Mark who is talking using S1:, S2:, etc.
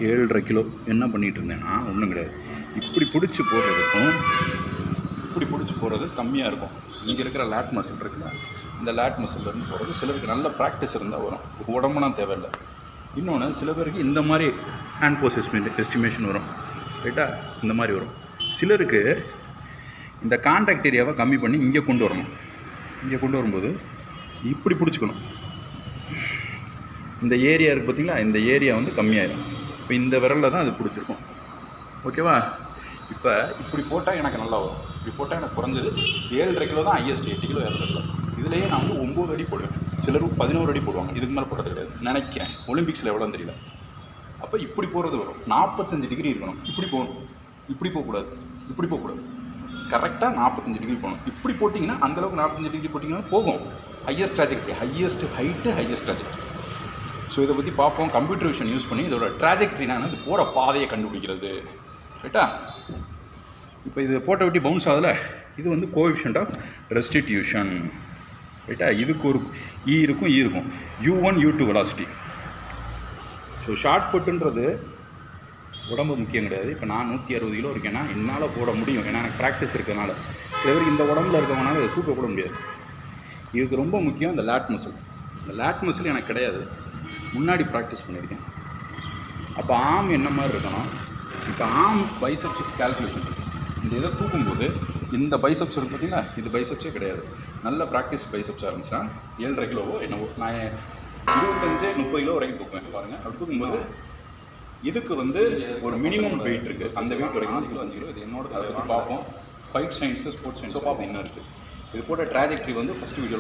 S1: 7.5 kilo என்ன பண்ணிகிட்டு இருந்தேன்னா ஒன்றும் கிடையாது. இப்படி பிடிச்சி போடுறதுக்கும் இப்படி பிடிச்சி போகிறது கம்மியாக இருக்கும். இங்கே இருக்கிற லேட் மசில் இருக்குல்ல, இந்த லேட் மசில்லேருந்து போகிறது சிலருக்கு நல்ல ப்ராக்டிஸ் இருந்தால் வரும், உடம்புனா தேவையில்லை. இன்னொன்று சில பேருக்கு இந்த மாதிரி ஹேண்ட் போஸ் எஸ்டிமேஷன் வரும், ரைட்டா, இந்த மாதிரி வரும். சிலருக்கு இந்த கான்டாக்ட் ஏரியாவை கம்மி பண்ணி இங்கே கொண்டு வரணும். இங்கே கொண்டு வரும்போது இப்படி பிடிச்சிக்கணும். இந்த ஏரியா இருக்குது பார்த்திங்களா, இந்த ஏரியா வந்து கம்மியாயிடும். இப்போ இந்த விரலில் தான் அது பிடிச்சிருக்கும். ஓகேவா? இப்போ இப்படி போட்டால் எனக்கு நல்லா வரும். இப்படி போட்டால் எனக்கு குறைஞ்சது 7.5 கிலோ தான் ஹையஸ்ட். 8 kilo 7.5 kilo. இதுலேயே நான் வந்து 9 அடி போடுவேன். சிலர் 11 அடி போடுவாங்க. இதுக்கு மேலே போடுறது கிடையாது நினைக்கிறேன். ஒலிம்பிக்ஸில் எவ்வளோன்னு தெரியல. அப்போ இப்படி போகிறது வரும். 45 டிகிரி இருக்கணும். இப்படி போகணும். இப்படி போகக்கூடாது. இப்படி போகக்கூடாது. கரெக்டாக 45 டிகிரி போகணும். இப்படி போட்டிங்கன்னா அந்தளவுக்கு 45 டிகிரி போட்டிங்கன்னா போகும். Highest trajectory, highest height, highest trajectory. So இதை பற்றி பார்ப்போம். கம்ப்யூட்டர் விஷன் யூஸ் பண்ணி இதோட ட்ராஜெக்டரினா இது போகிற பாதையை கண்டுபிடிக்கிறது, ரைட்டா? இப்போ இது போட்ட விட்டு பவுன்ஸ் ஆகுதுல, இது வந்து கோஎஃபிஷியன்ட் ஆஃப் ரெஸ்டிடியூஷன், ரைட்டா? இதுக்கு ஒரு இ இருக்கும், இ இருக்கும். U1 U2 velocity. So short புட்டுன்றது உடம்பு முக்கியம் கிடையாது. இப்போ நான் 160 கிலோ இருக்கேன்னா என்னால் போட முடியும், ஏன்னா எனக்கு ப்ராக்டிஸ் இருக்கிறதுனால. சில பேருக்கு இந்த உடம்புல இருக்கவங்கனால இதை தூக்க கூட முடியாது. இதுக்கு ரொம்ப முக்கியம் இந்த லேட் மசில். இந்த லேட் மசில் எனக்கு கிடையாது, முன்னாடி ப்ராக்டிஸ் பண்ணியிருக்கேன். அப்போ ஆம் என்ன மாதிரி இருக்கணும்? இப்போ ஆம் பைசப்ஸ் கால்குலேஷன். இந்த இதை தூக்கும்போது இந்த பைசப்ஸ் இருக்குது பார்த்தீங்களா, இது பைசப்ஸே கிடையாது. நல்ல ப்ராக்டிஸ் பைசப்ஸாக இருந்துச்சுன்னா 7.5 கிலோவோ என்னவோ, நான் 25-30 கிலோ வரைக்கும் தூக்குவேன் பாருங்கள். அப்படி தூக்கும்போது இதுக்கு வந்து ஒரு மினிமம் வெயிட் இருக்குது. அந்த வெயிட் வரைக்கும் 4 கிலோ 5 கிலோ. இது என்னோட அதை பற்றி பார்ப்போம். ஃபைட் சயின்ஸு, ஸ்போர்ட்ஸ் சயின்ஸோ பார்ப்போம் என்ன இருக்குது. இது போட்ட ட்ராஜெக்டரி வந்து ஃபஸ்ட்டு வீடியோவில்